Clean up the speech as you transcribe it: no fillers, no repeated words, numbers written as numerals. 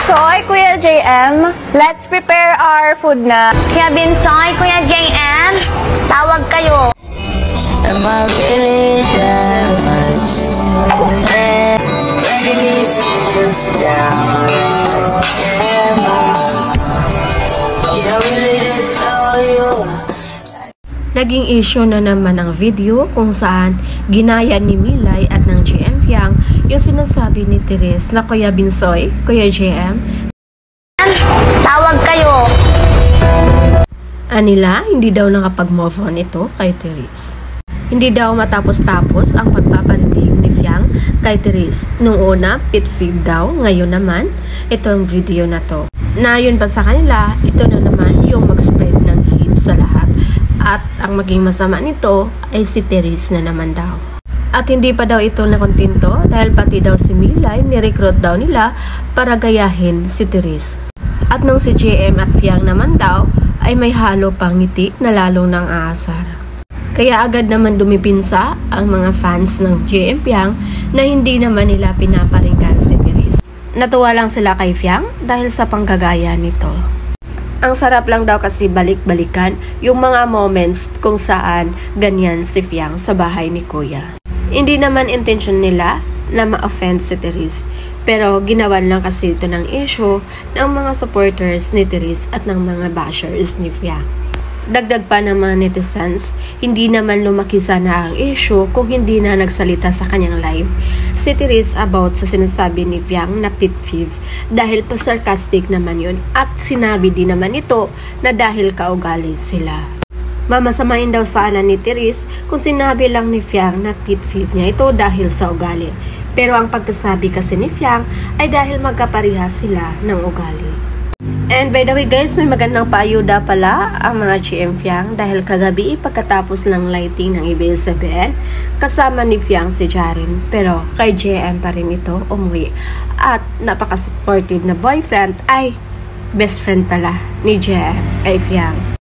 Binsoy, Kuya JM, let's prepare our food na. Kuya Binsoy, Kuya JM, tawag kayo. Am I really that much? Breaking these feelings down. You don't really know you. Naging issue na naman ang video kung saan ginaya ni Milay at ng GM Fiang yung sinasabi ni Therese na Kuya Binsoy, Kuya JM, tawag kayo. Anila, hindi daw nakapag-move on ito kay Therese. Hindi daw matapos-tapos ang pagpaparinig ni Fiang kay Therese. Nung una, pit fib daw, ngayon naman, ito ang video na to. Na yun pa sa kanila, ito na naman yung mag-spread ng hate sa lahat. At ang maging masama nito ay si Therese na naman daw. At hindi pa daw ito nakontento dahil pati daw si Milay ni-recruit daw nila para gayahin si Therese. At nung si JM at Fiang naman daw ay may halo pang ngiti na lalo nang aasar. Kaya agad naman dumipinsa ang mga fans ng JM Fiang na hindi naman nila pinaparinggan si Therese. Natuwa lang sila kay Fiang dahil sa panggagaya nito. Ang sarap lang daw kasi balik-balikan yung mga moments kung saan ganyan si Fiang sa bahay ni Kuya. Hindi naman intention nila na ma-offend si Therese, pero ginawan lang kasi ito ng issue ng mga supporters ni Therese at ng mga bashers ni Fiang. Dagdag pa ng mga netizens, hindi naman lumaki sana ang issue kung hindi na nagsalita sa kanyang live si Therese about sa sinasabi ni Fiang na pit fib dahil pa sarcastic naman yun at sinabi din naman ito na dahil kaugali sila. Mamasamain daw sana ni Therese kung sinabi lang ni Fiang na pit fib niya ito dahil sa ugali. Pero ang pagkasabi kasi ni Fiang ay dahil magkapareha sila ng ugali. And by the way guys, may magandang paayuda pala ang mga GM Fiang dahil kagabi pagkatapos ng lighting ng ABS-CBN, kasama ni Fiang si Jaren. Pero kay JM pa rin ito umuwi. At napaka-supportive na boyfriend ay best friend pala ni JM kay Fiang.